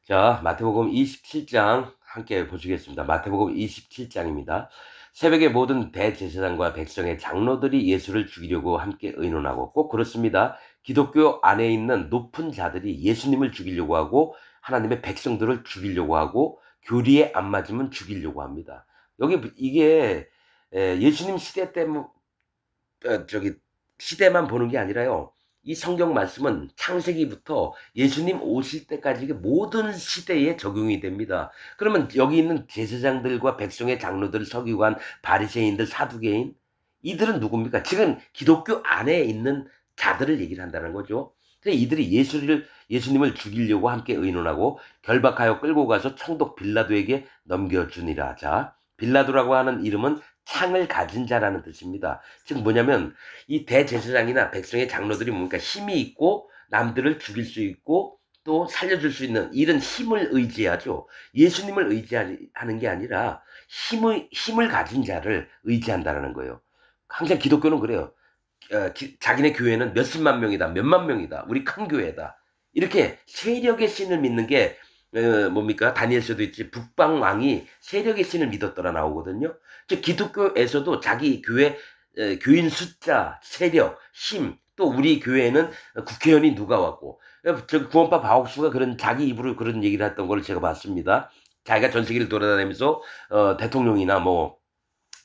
자, 마태복음 27장 함께 보시겠습니다. 마태복음 27장입니다. 새벽에 모든 대제사장과 백성의 장로들이 예수를 죽이려고 함께 의논하고, 꼭 그렇습니다. 기독교 안에 있는 높은 자들이 예수님을 죽이려고 하고 하나님의 백성들을 죽이려고 하고 교리에 안 맞으면 죽이려고 합니다. 여기 이게 예수님 시대 때 시대만 보는 게 아니라요. 이 성경 말씀은 창세기부터 예수님 오실 때까지 모든 시대에 적용이 됩니다. 그러면 여기 있는 제사장들과 백성의 장로들, 서기관, 바리새인들, 사두개인, 이들은 누굽니까? 지금 기독교 안에 있는 자들을 얘기를 한다는 거죠. 그래서 이들이 예수님을 죽이려고 함께 의논하고 결박하여 끌고 가서 총독 빌라도에게 넘겨주니라. 자, 빌라도라고 하는 이름은 창을 가진 자라는 뜻입니다. 즉 뭐냐면 이 대제사장이나 백성의 장로들이 뭡니까? 힘이 있고 남들을 죽일 수 있고 또 살려줄 수 있는 이런 힘을 의지하죠. 예수님을 의지하는 게 아니라 힘을 가진 자를 의지한다는 거예요. 항상 기독교는 그래요. 자기네 교회는 몇십만 명이다, 몇만 명이다, 우리 큰 교회다. 이렇게 세력의 신을 믿는 게 뭡니까? 다니엘서도 있지. 북방왕이 세력의 신을 믿었더라 나오거든요. 즉 기독교에서도 자기 교회 교인 숫자, 세력, 힘, 또 우리 교회에는 국회의원이 누가 왔고, 저 구원파 바옥수가 그런 자기 입으로 그런 얘기를 했던 걸 제가 봤습니다. 자기가 전 세계를 돌아다니면서 대통령이나 뭐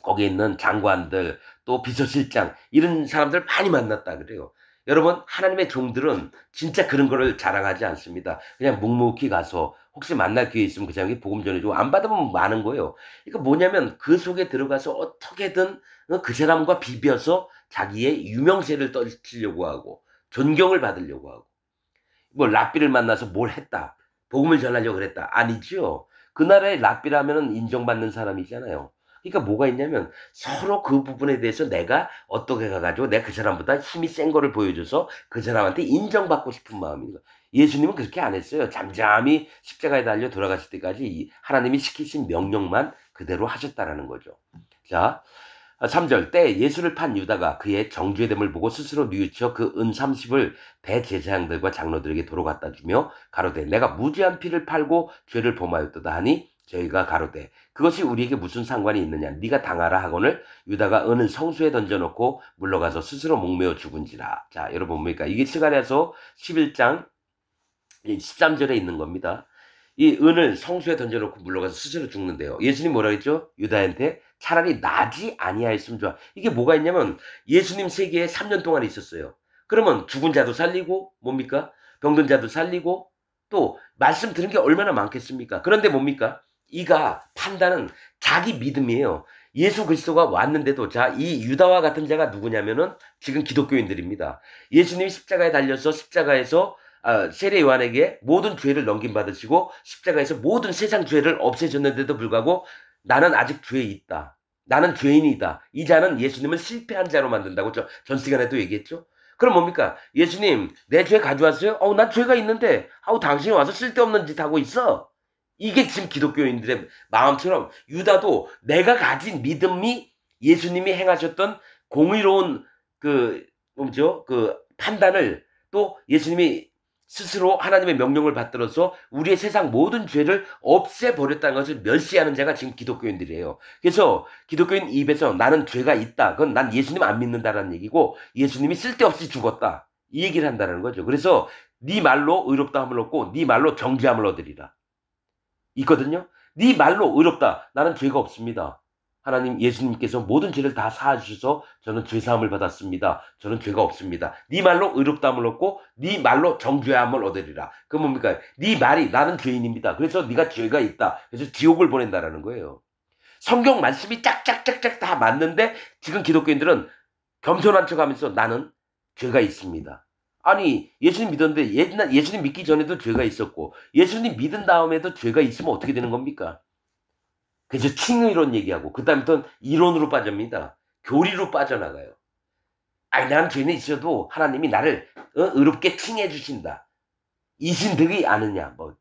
거기에 있는 장관들, 또 비서실장 이런 사람들 많이 만났다 그래요. 여러분, 하나님의 종들은 진짜 그런 거를 자랑하지 않습니다. 그냥 묵묵히 가서 혹시 만날 기회 있으면 그 사람에게 복음 전해주고, 안 받으면 많은 거예요. 그러니까 뭐냐면 그 속에 들어가서 어떻게든 그 사람과 비벼서 자기의 유명세를 떨치려고 하고 존경을 받으려고 하고, 뭐 랍비를 만나서 뭘 했다, 복음을 전하려고 그랬다, 아니죠. 그 나라의 랍비라면 인정받는 사람이잖아요. 그러니까 뭐가 있냐면 서로 그 부분에 대해서 내가 어떻게 가가지고 내가 그 사람보다 힘이 센 거를 보여줘서 그 사람한테 인정받고 싶은 마음입니다. 예수님은 그렇게 안 했어요. 잠잠히 십자가에 달려 돌아가실 때까지 하나님이 시키신 명령만 그대로 하셨다라는 거죠. 자, 3절 때 예수를 판 유다가 그의 정죄됨을 보고 스스로 뉘우쳐 그 은 30을 대제사장들과 장로들에게 도로 갖다 주며 가로되 내가 무죄한 피를 팔고 죄를 범하였도다 하니 저희가 가로되 그것이 우리에게 무슨 상관이 있느냐, 네가 당하라 하거늘 유다가 은을 성수에 던져놓고 물러가서 스스로 목매어 죽은지라. 자, 여러분 뭡니까? 이게 스가랴서 11장 13절에 있는 겁니다. 이 은을 성수에 던져놓고 물러가서 스스로 죽는데요. 예수님 뭐라 했죠? 유다한테 차라리 나지 아니하였으면 좋아. 이게 뭐가 있냐면 예수님 세계에 3년 동안 있었어요. 그러면 죽은 자도 살리고 뭡니까? 병든 자도 살리고 또 말씀 들은 게 얼마나 많겠습니까? 그런데 뭡니까? 이가 판단은 자기 믿음이에요. 예수 그리스도가 왔는데도, 자, 이 유다와 같은 자가 누구냐면은 지금 기독교인들입니다. 예수님이 십자가에 달려서 십자가에서 세례 요한에게 모든 죄를 넘김받으시고 십자가에서 모든 세상 죄를 없애셨는데도 불구하고 나는 아직 죄에 있다, 나는 죄인이다, 이 자는 예수님을 실패한 자로 만든다고 전 시간에도 얘기했죠. 그럼 뭡니까? 예수님 내 죄 가져왔어요? 난 죄가 있는데 당신이 와서 쓸데없는 짓 하고 있어. 이게 지금 기독교인들의 마음처럼 유다도 내가 가진 믿음이 예수님이 행하셨던 공의로운 그 판단을, 또 예수님이 스스로 하나님의 명령을 받들어서 우리의 세상 모든 죄를 없애버렸다는 것을 멸시하는 자가 지금 기독교인들이에요. 그래서 기독교인 입에서 나는 죄가 있다, 그건 난 예수님 안 믿는다라는 얘기고 예수님이 쓸데없이 죽었다, 이 얘기를 한다는 거죠. 그래서 네 말로 의롭다함을 얻고 네 말로 정죄함을 얻으리라 있거든요. 네 말로 의롭다, 나는 죄가 없습니다, 하나님 예수님께서 모든 죄를 다 사하셔서 저는 죄사함을 받았습니다, 저는 죄가 없습니다. 네 말로 의롭다함을 얻고 네 말로 정죄함을 얻으리라. 그 뭡니까? 네 말이 나는 죄인입니다, 그래서 네가 죄가 있다, 그래서 지옥을 보낸다라는 거예요. 성경 말씀이 짝짝짝짝 다 맞는데 지금 기독교인들은 겸손한 척하면서 나는 죄가 있습니다. 아니, 예수님 믿었는데 예수님 믿기 전에도 죄가 있었고 예수님 믿은 다음에도 죄가 있으면 어떻게 되는 겁니까? 그래서 칭의론 얘기하고 그 다음부터는 이론으로 빠집니다. 교리로 빠져나가요. 아니, 난 죄는 있어도 하나님이 나를 의롭게 칭해 주신다, 이신득이 아느냐, 뭐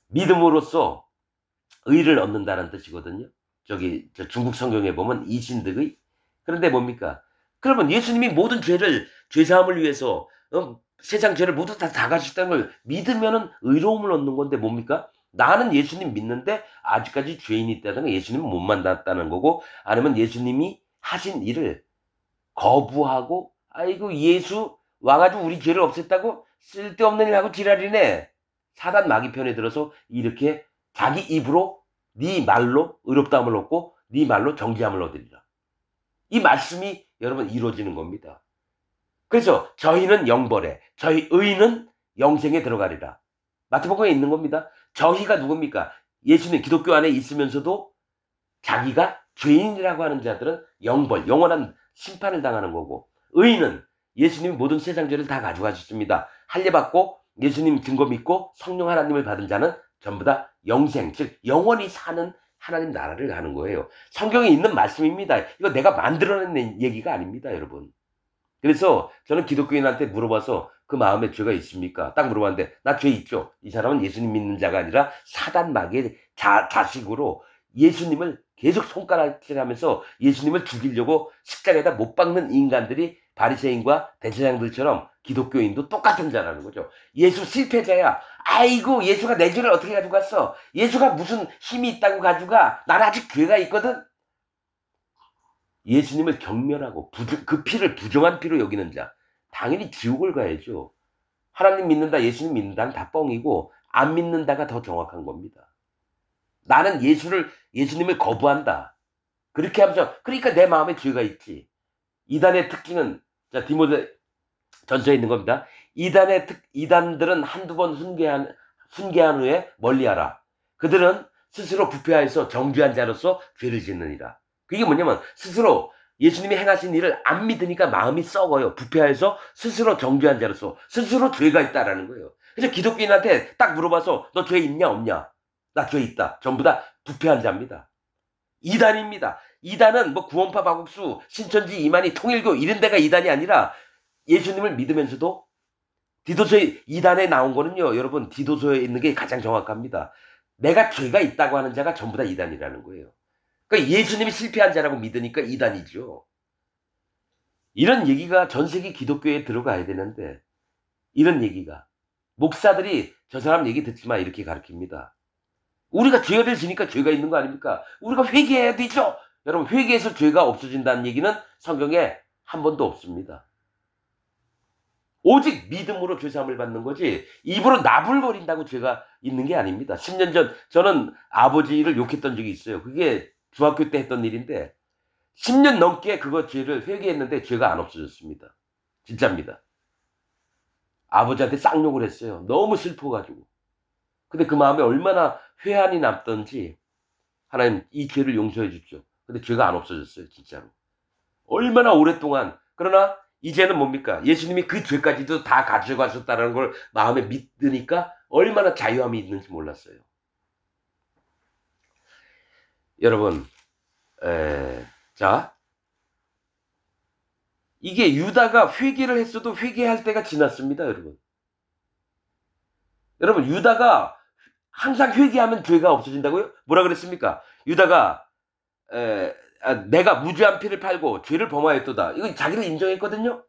믿음으로써 의를 얻는다는 뜻이거든요. 저 중국 성경에 보면 이신득의. 그런데 뭡니까? 그러면 예수님이 모든 죄사함을 위해서 세상 죄를 모두 다 가셨다는 걸 믿으면은 의로움을 얻는 건데 뭡니까? 나는 예수님 믿는데 아직까지 죄인이 있다는 건 예수님은 못 만났다는 거고, 아니면 예수님이 하신 일을 거부하고, 아이고 예수 와가지고 우리 죄를 없앴다고 쓸데없는 일 하고 지랄이네. 사단 마귀 편에 들어서 이렇게 자기 입으로 네 말로 의롭다함을 얻고 네 말로 정죄함을 얻으리라. 이 말씀이 여러분 이루어지는 겁니다. 그래서 저희는 영벌에, 저희 의는 영생에 들어가리라. 마태복음에 있는 겁니다. 저희가 누굽니까? 예수님 기독교 안에 있으면서도 자기가 죄인이라고 하는 자들은 영벌, 영원한 심판을 당하는 거고, 의인은 예수님이 모든 세상 죄를 다 가져가셨습니다. 할례받고 예수님 증거 믿고 성령 하나님을 받은 자는 전부 다 영생, 즉 영원히 사는 하나님 나라를 가는 거예요. 성경에 있는 말씀입니다. 이거 내가 만들어낸 얘기가 아닙니다, 여러분. 그래서 저는 기독교인한테 물어봐서 그 마음에 죄가 있습니까? 딱 물어봤는데 나 죄 있죠. 이 사람은 예수님 믿는 자가 아니라 사단 마귀의 자식으로 예수님을 계속 손가락질하면서 예수님을 죽이려고 십자가에다 못 박는 인간들이 바리새인과 대제사장들처럼 기독교인도 똑같은 자라는 거죠. 예수 실패자야. 아이고 예수가 내 죄를 어떻게 가져갔어? 예수가 무슨 힘이 있다고 가져가? 나는 아직 죄가 있거든. 예수님을 경멸하고 그 피를 부정한 피로 여기는 자, 당연히 지옥을 가야죠. 하나님 믿는다, 예수님 믿는다는 다 뻥이고 안 믿는다가 더 정확한 겁니다. 나는 예수님을 거부한다. 그렇게 하면서, 그러니까 내 마음에 죄가 있지. 이단의 특징은, 자, 디모데 전서에 있는 겁니다. 이단들은 한두 번 훈계한 후에 멀리하라. 그들은 스스로 부패하여서 정죄한 자로서 죄를 짓느니라. 그게 뭐냐면 스스로 예수님이 행하신 일을 안 믿으니까 마음이 썩어요. 부패하여서 스스로 정죄한 자로서 스스로 죄가 있다라는 거예요. 그래서 기독교인한테 딱 물어봐서 너 죄 있냐 없냐? 나 죄 있다. 전부 다 부패한 자입니다. 이단입니다. 이단은 뭐 구원파 바국수, 신천지, 이만희, 통일교 이런 데가 이단이 아니라 예수님을 믿으면서도 디도서에 이단에 나온 거는요. 여러분 디도서에 있는 게 가장 정확합니다. 내가 죄가 있다고 하는 자가 전부 다 이단이라는 거예요. 그러니까 예수님이 실패한 자라고 믿으니까 이단이죠. 이런 얘기가 전 세계 기독교에 들어가야 되는데 이런 얘기가 목사들이 저 사람 얘기 듣지 마 이렇게 가르칩니다. 우리가 죄를 지니까 죄가 있는 거 아닙니까? 우리가 회개해야 되죠. 여러분 회개해서 죄가 없어진다는 얘기는 성경에 한 번도 없습니다. 오직 믿음으로 죄사함을 받는 거지 입으로 나불거린다고 죄가 있는 게 아닙니다. 10년 전 저는 아버지를 욕했던 적이 있어요. 그게 중학교 때 했던 일인데 10년 넘게 그거 죄를 회개했는데 죄가 안 없어졌습니다. 진짜입니다. 아버지한테 쌍욕을 했어요. 너무 슬퍼가지고. 근데 그 마음에 얼마나 회한이 남던지 하나님 이 죄를 용서해 주십시오. 근데 죄가 안 없어졌어요. 진짜로. 얼마나 오랫동안. 그러나 이제는 뭡니까? 예수님이 그 죄까지도 다 가져가셨다는 걸 마음에 믿으니까 얼마나 자유함이 있는지 몰랐어요. 여러분 자 이게 유다가 회개를 했어도 회개할 때가 지났습니다. 여러분 유다가 항상 회개하면 죄가 없어진다고요? 뭐라 그랬습니까? 유다가 내가 무죄한 피를 팔고 죄를 범하였도다. 이거 자기를 인정했거든요.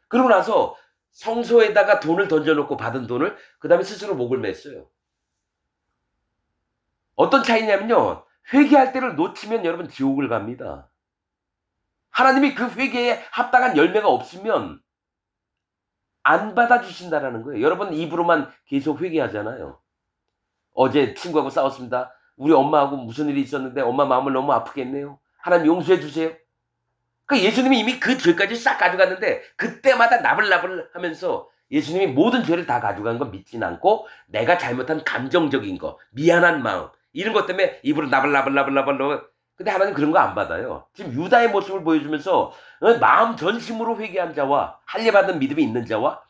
그러고 나서 성소에다가 돈을 던져놓고 받은 돈을 그 다음에 스스로 목을 맸어요. 어떤 차이냐면요. 회개할 때를 놓치면 여러분 지옥을 갑니다. 하나님이 그 회개에 합당한 열매가 없으면 안 받아주신다라는 거예요. 여러분 입으로만 계속 회개하잖아요. 어제 친구하고 싸웠습니다. 우리 엄마하고 무슨 일이 있었는데 엄마 마음을 너무 아프게 했네요. 하나님 용서해 주세요. 그러니까 예수님이 이미 그 죄까지 싹 가져갔는데 그때마다 나불나불 하면서 예수님이 모든 죄를 다 가져간 건 믿진 않고 내가 잘못한 감정적인 거, 미안한 마음 이런 것 때문에 입으로 나불나불 근데 하나님 그런 거 안 받아요. 지금 유다의 모습을 보여주면서 마음 전심으로 회개한 자와 할례받은 믿음이 있는 자와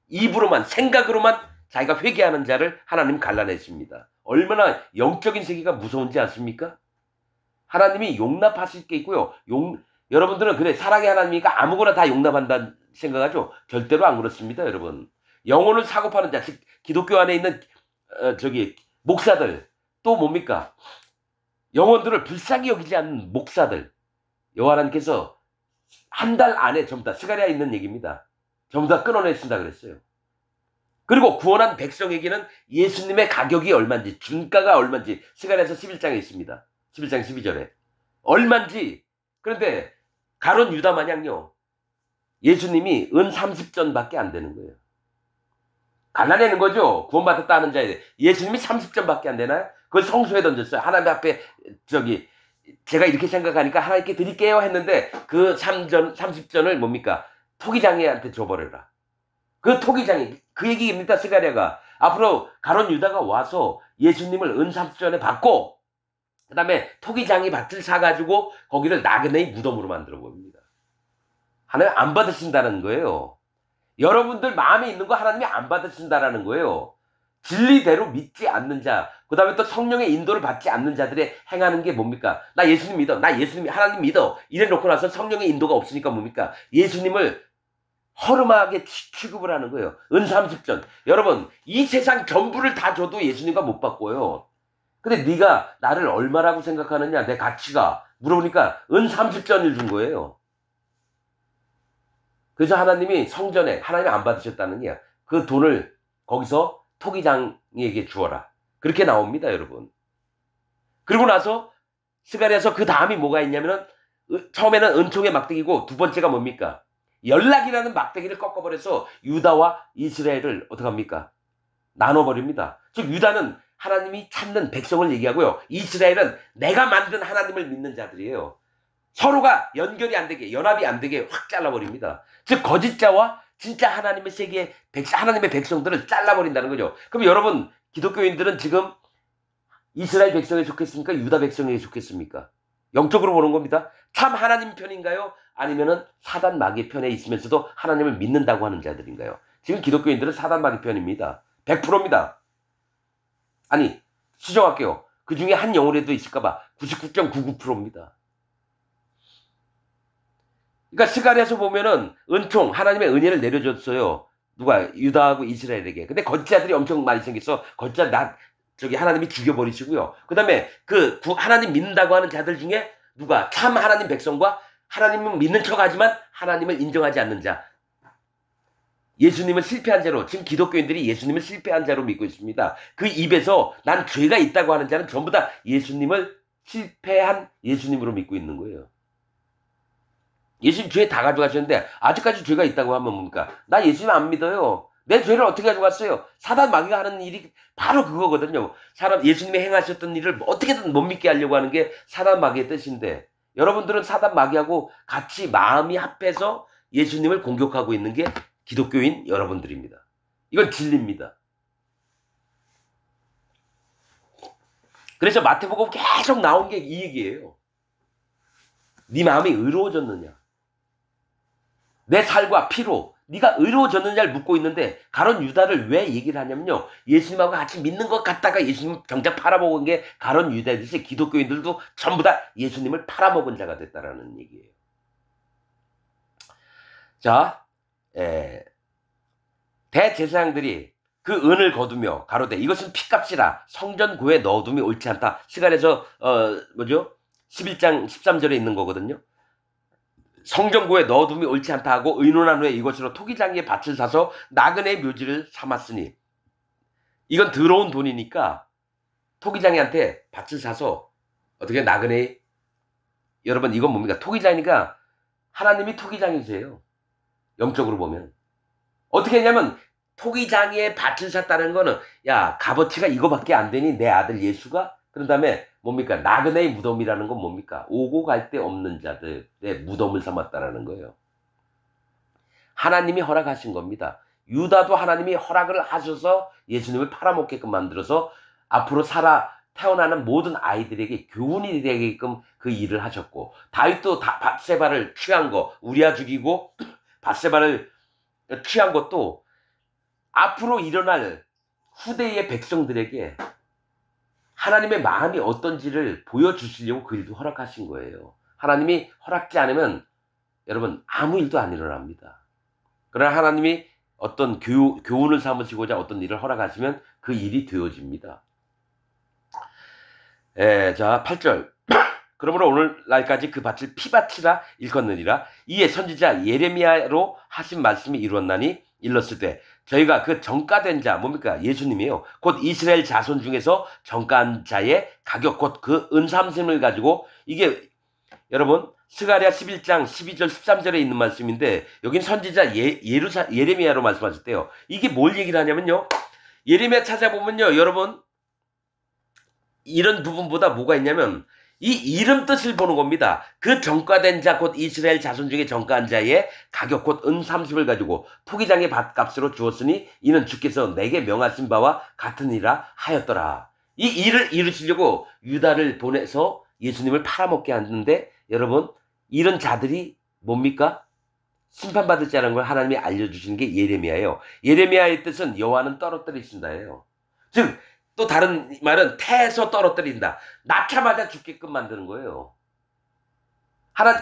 입으로만 생각으로만 자기가 회개하는 자를 하나님 갈라내십니다. 얼마나 영적인 세계가 무서운지 아십니까? 하나님이 용납하실 게 있고요. 여러분들은 그래 사랑의 하나님이니까 아무거나 다 용납한다는 생각하죠? 절대로 안 그렇습니다. 여러분. 영혼을 사고 파는 자, 즉 기독교 안에 있는 목사들 또 뭡니까? 영혼들을 불쌍히 여기지 않는 목사들 여호와 하나님께서 한 달 안에 전부 다 스가랴에 있는 얘기입니다. 전부 다 끊어내신다 그랬어요. 그리고 구원한 백성에게는 예수님의 가격이 얼마인지, 준가가 얼마인지 스가랴서 11장에 있습니다. 11장 12절에. 얼마인지. 그런데 가룟 유다 마냥요, 예수님이 은 30전밖에 안 되는 거예요. 갈라내는 거죠. 구원받았다는 자에. 예수님이 30전밖에 안 되나요? 그걸 성소에 던졌어요. 하나님 앞에 제가 이렇게 생각하니까 하나님께 드릴게요 했는데 그 30전을 뭡니까? 토기장이한테 줘버려라. 그 토기장이 그 얘기입니다. 스가랴가 앞으로 가룟 유다가 와서 예수님을 은 30전에 받고 그 다음에 토기장이 밭을 사가지고 거기를 나그네의 무덤으로 만들어 봅니다. 하나님 안 받으신다는 거예요. 여러분들 마음에 있는 거 하나님이 안 받으신다라는 거예요. 진리대로 믿지 않는 자, 그 다음에 또 성령의 인도를 받지 않는 자들의 행하는 게 뭡니까? 나 예수님 믿어. 나 예수님, 하나님 믿어. 이래 놓고 나서 성령의 인도가 없으니까 뭡니까? 예수님을 허름하게 취급을 하는 거예요. 은 30전. 여러분, 이 세상 전부를 다 줘도 예수님과 못 바꿔요. 근데 네가 나를 얼마라고 생각하느냐, 내 가치가. 물어보니까 은 30전을 준 거예요. 그래서 하나님이 성전에, 하나님이 안 받으셨다는 얘기야. 그 돈을 거기서 토기장에게 주어라. 그렇게 나옵니다, 여러분. 그리고 나서 스가랴서 그 다음이 뭐가 있냐면은 처음에는 은총의 막대기고 두 번째가 뭡니까? 연락이라는 막대기를 꺾어버려서 유다와 이스라엘을 어떡합니까? 나눠버립니다. 즉 유다는 하나님이 찾는 백성을 얘기하고요. 이스라엘은 내가 만든 하나님을 믿는 자들이에요. 서로가 연결이 안 되게, 연합이 안 되게 확 잘라버립니다. 즉 거짓자와 진짜 하나님의 세계의 하나님의 백성들을 잘라버린다는 거죠. 그럼 여러분 기독교인들은 지금 이스라엘 백성에 속했습니까? 유다 백성에 속했습니까? 영적으로 보는 겁니다. 참 하나님 편인가요? 아니면은 사단 마귀 편에 있으면서도 하나님을 믿는다고 하는 자들인가요? 지금 기독교인들은 사단 마귀 편입니다. 100%입니다. 아니 수정할게요. 그 중에 한 영혼에도 있을까봐 99.99%입니다. 그러니까 스가랴서 보면은 은총, 하나님의 은혜를 내려줬어요. 누가? 유다하고 이스라엘에게. 근데 거짓자들이 엄청 많이 생겨서 하나님이 죽여버리시고요. 그 다음에 하나님 믿는다고 하는 자들 중에 누가? 참 하나님 백성과 하나님은 믿는 척 하지만 하나님을 인정하지 않는 자. 예수님을 실패한 자로, 지금 기독교인들이 예수님을 실패한 자로 믿고 있습니다. 그 입에서 난 죄가 있다고 하는 자는 전부 다 예수님을 실패한 예수님으로 믿고 있는 거예요. 예수님 죄 다 가져가셨는데 아직까지 죄가 있다고 하면 뭡니까? 나 예수님 안 믿어요. 내 죄를 어떻게 가져갔어요? 사단 마귀가 하는 일이 바로 그거거든요. 예수님이 행하셨던 일을 어떻게든 못 믿게 하려고 하는 게 사단 마귀의 뜻인데 여러분들은 사단 마귀하고 같이 마음이 합해서 예수님을 공격하고 있는 게 기독교인 여러분들입니다. 이건 진리입니다. 그래서 마태복음 계속 나온 게 이 얘기예요. 네 마음이 의로워졌느냐? 내 살과 피로 네가 의로워졌느냐를 묻고 있는데 가룟 유다를 왜 얘기를 하냐면요. 예수님하고 같이 믿는 것 같다가 예수님 정작 팔아먹은 게 가룟 유다이듯이 기독교인들도 전부 다 예수님을 팔아먹은 자가 됐다라는 얘기예요. 자, 대제사장들이 그 은을 거두며 가로되 이것은 피값이라 성전고에 넣어둠이 옳지 않다. 스가랴서 11장 13절에 있는 거거든요. 성전고에 넣어둠이 옳지 않다 하고 의논한 후에 이것으로 토기장의 밭을 사서 나그네의 묘지를 삼았으니 이건 더러운 돈이니까 토기장이한테 밭을 사서 어떻게 나그네 여러분 이건 뭡니까? 토기장이니까 하나님이 토기장이세요. 영적으로 보면 어떻게 했냐면 토기장의 밭을 샀다는 거는 야 값어치가 이거밖에 안 되니 내 아들 예수가 그런 다음에 뭡니까? 나그네의 무덤이라는 건 뭡니까? 오고 갈 데 없는 자들의 무덤을 삼았다라는 거예요. 하나님이 허락하신 겁니다. 유다도 하나님이 허락을 하셔서 예수님을 팔아먹게끔 만들어서 앞으로 태어나는 모든 아이들에게 교훈이 되게끔 그 일을 하셨고 다윗도 밧세바를 취한 거 우리아 죽이고 밧세바를 취한 것도 앞으로 일어날 후대의 백성들에게 하나님의 마음이 어떤지를 보여주시려고 그 일도 허락하신 거예요. 하나님이 허락지 않으면 여러분 아무 일도 안 일어납니다. 그러나 하나님이 어떤 교훈을 삼으시고자 어떤 일을 허락하시면 그 일이 되어집니다. 자 8절 그러므로 오늘날까지 그 밭을 피밭이라 일컫느니라. 이에 선지자 예레미야로 하신 말씀이 이루었나니 일렀을 때 저희가 그 정가된 자 뭡니까? 예수님이에요. 곧 이스라엘 자손 중에서 정가한 자의 가격 곧 그 은삼심을 가지고 이게 여러분 스가랴 11장 12절 13절에 있는 말씀인데 여긴 선지자 예레미야로 말씀하셨대요. 이게 뭘 얘기를 하냐면요. 예레미야 찾아보면요. 여러분 이런 부분보다 뭐가 있냐면 이 이름 뜻을 보는 겁니다. 그 정가된 자 곧 이스라엘 자손 중에 정가한 자의 가격 곧 은30을 가지고 토기장의 밭값으로 주었으니 이는 주께서 내게 명하신 바와 같으니라 하였더라. 이 일을 이루시려고 유다를 보내서 예수님을 팔아먹게 하는데 여러분 이런 자들이 뭡니까? 심판받을 자라는 걸 하나님이 알려주시는 게 예레미야예요. 예레미야의 뜻은 여호와는 떨어뜨리신다예요. 즉 또 다른 말은 태에서 떨어뜨린다. 낳자마자 죽게끔 만드는 거예요.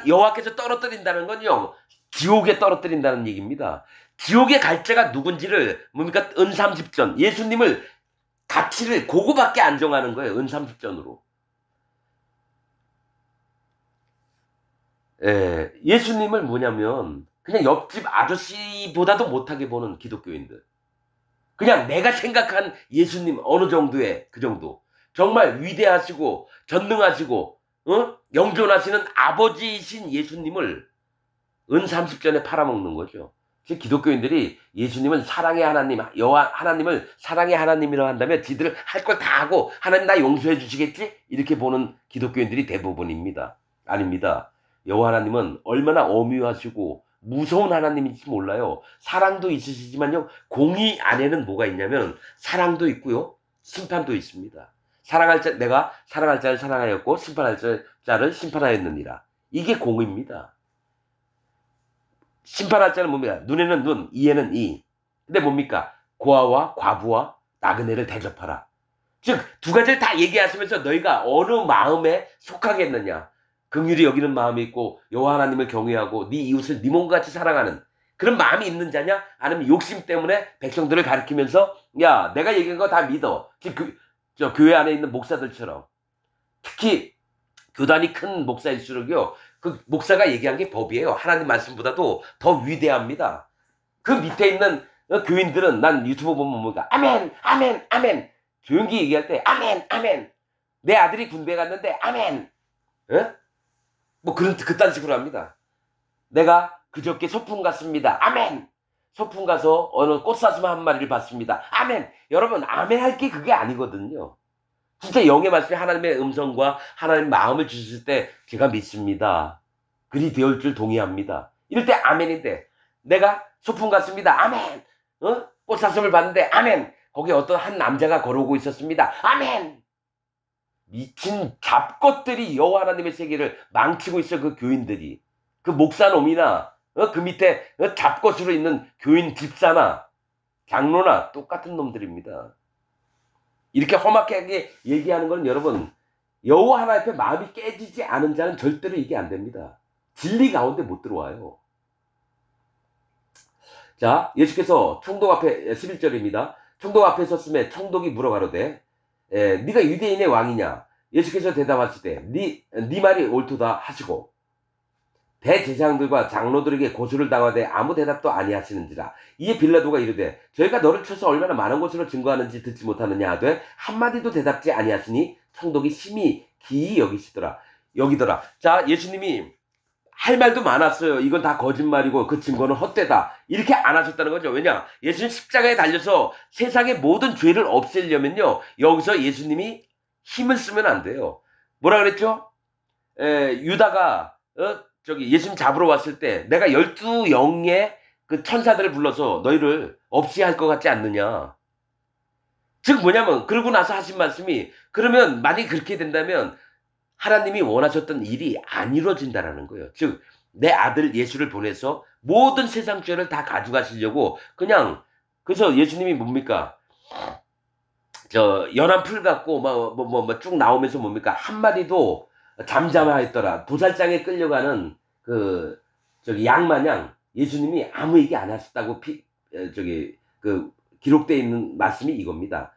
여호와께서 떨어뜨린다는 건요. 지옥에 떨어뜨린다는 얘기입니다. 지옥의 갈 자가 누군지를 뭡니까? 은30전. 예수님을 가치를 그거밖에 안 정하는 거예요. 은30전으로. 예수님을 뭐냐면 그냥 옆집 아저씨보다도 못하게 보는 기독교인들. 그냥 내가 생각한 예수님 어느 정도의 그 정도. 정말 위대하시고 전능하시고 영존하시는 아버지이신 예수님을 은30전에 팔아먹는 거죠. 기독교인들이 예수님은 사랑의 하나님, 여호와 하나님을 사랑의 하나님이라고 한다면 지들을 할 걸 다 하고 하나님 나 용서해 주시겠지? 이렇게 보는 기독교인들이 대부분입니다. 아닙니다. 여호와 하나님은 얼마나 엄유하시고 무서운 하나님인지 몰라요. 사랑도 있으시지만요. 공의 안에는 뭐가 있냐면 사랑도 있고요. 심판도 있습니다. 내가 사랑할 자를 사랑하였고 심판할 자를 심판하였느니라. 이게 공의입니다. 심판할 자는 뭡니까? 눈에는 눈, 이에는 이. 근데 뭡니까? 고아와 과부와 나그네를 대접하라. 즉 두 가지를 다 얘기하시면서 너희가 어느 마음에 속하겠느냐. 긍휼히 여기는 마음이 있고 여호와 하나님을 경외하고 네 이웃을 네 몸과 같이 사랑하는 그런 마음이 있는 자냐? 아니면 욕심 때문에 백성들을 가리키면서 야 내가 얘기한 거 다 믿어. 저 교회 안에 있는 목사들처럼 특히 교단이 큰 목사일수록요 그 목사가 얘기한 게 법이에요. 하나님 말씀보다도 더 위대합니다. 그 밑에 있는 교인들은 난 유튜브 보면 뭔가 아멘 아멘 아멘 조용히 얘기할 때 아멘 아멘 내 아들이 군대 갔는데 아멘 뭐 그딴 식으로 합니다. 내가 그저께 소풍 갔습니다. 아멘. 소풍 가서 어느 꽃사슴 한 마리를 봤습니다. 아멘. 여러분 아멘 할 게 그게 아니거든요. 진짜 영의 말씀이 하나님의 음성과 하나님의 마음을 주실 때 제가 믿습니다. 그리 되올 줄 동의합니다. 이럴 때 아멘인데 내가 소풍 갔습니다. 아멘. 꽃사슴을 봤는데 아멘. 거기 어떤 한 남자가 걸어오고 있었습니다. 아멘. 미친 잡것들이 여호와 하나님의 세계를 망치고 있어. 그 교인들이 그 목사놈이나 그 밑에 잡것으로 있는 교인 집사나 장로나 똑같은 놈들입니다. 이렇게 험악하게 얘기하는 건 여러분 여호와 하나님 앞에 마음이 깨지지 않은 자는 절대로 이게 안 됩니다. 진리 가운데 못 들어와요. 자 예수께서 총독 앞에 11절입니다. 총독 앞에 섰음에 총독이 물어가로되 네가 유대인의 왕이냐? 예수께서 대답하시되 네 말이 옳도다 하시고 대제사장들과 장로들에게 고소를 당하되 아무 대답도 아니하시는지라. 이에 빌라도가 이르되 저희가 너를 쳐서 얼마나 많은 것으로 증거하는지 듣지 못하느냐 하되 한마디도 대답지 아니하시니 총독이 심히 기이 여기더라. 자 예수님이 할 말도 많았어요. 이건 다 거짓말이고 그 증거는 헛되다. 이렇게 안 하셨다는 거죠. 왜냐? 예수님 십자가에 달려서 세상의 모든 죄를 없애려면요. 여기서 예수님이 힘을 쓰면 안 돼요. 뭐라 그랬죠? 유다가 예수님 잡으러 왔을 때 내가 12영의 그 천사들을 불러서 너희를 없이 할 것 같지 않느냐. 즉 뭐냐면 그러고 나서 하신 말씀이 그러면 만약에 그렇게 된다면 하나님이 원하셨던 일이 안 이루어진다라는 거예요. 즉 내 아들 예수를 보내서 모든 세상 죄를 다 가져가시려고 그냥 그래서 예수님이 뭡니까? 연한 풀 갖고 쭉 나오면서 뭡니까? 한 마리도 잠잠하였더라. 도살장에 끌려가는 양 마냥 예수님이 아무 얘기 안 하셨다고 기록되어 있는 말씀이 이겁니다.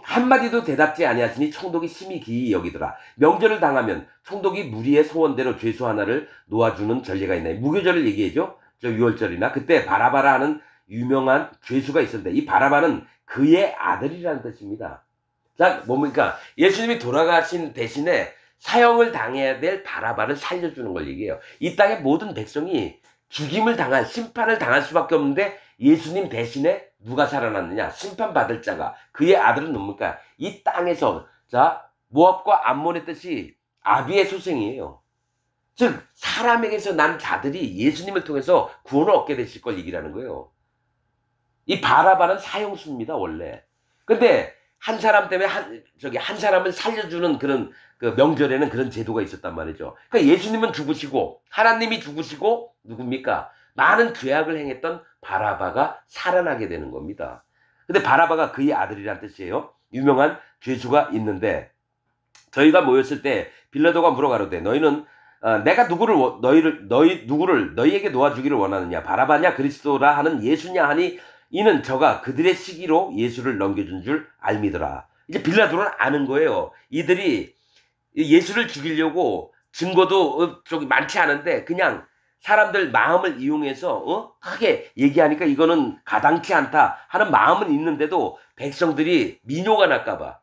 한마디도 대답지 아니하시니 총독이 심히 기이 여기더라. 명절을 당하면 총독이 무리의 소원대로 죄수 하나를 놓아주는 전례가 있나요? 무교절을 얘기해죠. 저 6월절이나 그때 바라바라 하는 유명한 죄수가 있었는데 이 바라바는 그의 아들이라는 뜻입니다. 자, 뭡니까? 예수님이 돌아가신 대신에 사형을 당해야 될 바라바를 살려주는 걸 얘기해요. 이 땅의 모든 백성이 죽임을 당할, 심판을 당할 수밖에 없는데 예수님 대신에 누가 살아났느냐? 심판받을 자가. 그의 아들은 뭡니까? 이 땅에서, 자, 모압과 암몬의 뜻이 아비의 소생이에요. 즉, 사람에게서 난 자들이 예수님을 통해서 구원을 얻게 되실 걸 얘기라는 거예요. 이 바라바는 사형수입니다, 원래. 근데 한 사람 때문에 한 사람을 살려주는 그런 그 명절에는 그런 제도가 있었단 말이죠. 그러니까 예수님은 죽으시고 하나님이 죽으시고 누굽니까? 많은 죄악을 행했던 바라바가 살아나게 되는 겁니다. 근데 바라바가 그의 아들이란 뜻이에요. 유명한 죄수가 있는데 저희가 모였을 때 빌라도가 물어가로되 너희는 내가 누구를 너희에게 놓아주기를 원하느냐? 바라바냐 그리스도라 하는 예수냐 하니 이는 저가 그들의 시기로 예수를 넘겨준 줄 알미더라. 이제 빌라도는 아는 거예요. 이들이 예수를 죽이려고 증거도 저기 많지 않은데 그냥 사람들 마음을 이용해서 크게 얘기하니까 이거는 가당치 않다 하는 마음은 있는데도 백성들이 민요가 날까봐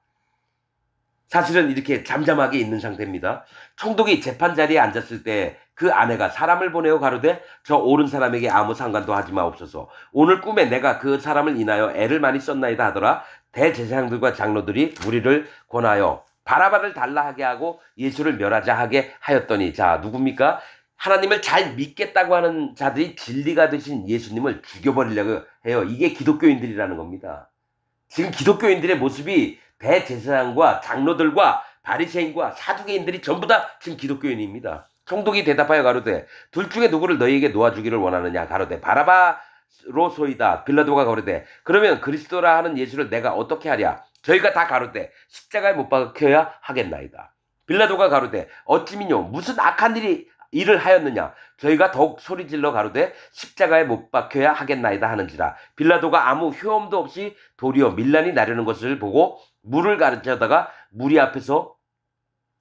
사실은 이렇게 잠잠하게 있는 상태입니다. 총독이 재판 자리에 앉았을 때 그 아내가 사람을 보내어 가로되 저 옳은 사람에게 아무 상관도 하지 마옵소서. 오늘 꿈에 내가 그 사람을 인하여 애를 많이 썼나이다 하더라. 대제사장들과 장로들이 무리를 권하여 바라바를 달라 하게 하고 예수를 멸하자 하게 하였더니 자 누굽니까? 하나님을 잘 믿겠다고 하는 자들이 진리가 되신 예수님을 죽여버리려고 해요. 이게 기독교인들이라는 겁니다. 지금 기독교인들의 모습이 대제사장과 장로들과 바리새인과 사두개인들이 전부 다 지금 기독교인입니다. 총독이 대답하여 가로되 둘 중에 누구를 너희에게 놓아주기를 원하느냐 가로되 바라바로소이다. 빌라도가 가로되 그러면 그리스도라 하는 예수를 내가 어떻게 하랴? 저희가 다 가로되 십자가에 못 박혀야 하겠나이다. 빌라도가 가로되 어찌미뇨 무슨 악한 일을 하였느냐? 저희가 더욱 소리질러 가로되 십자가에 못 박혀야 하겠나이다 하는지라. 빌라도가 아무 효험도 없이 도리어 밀란이 나려는 것을 보고 물을 가르쳐다가 무리 앞에서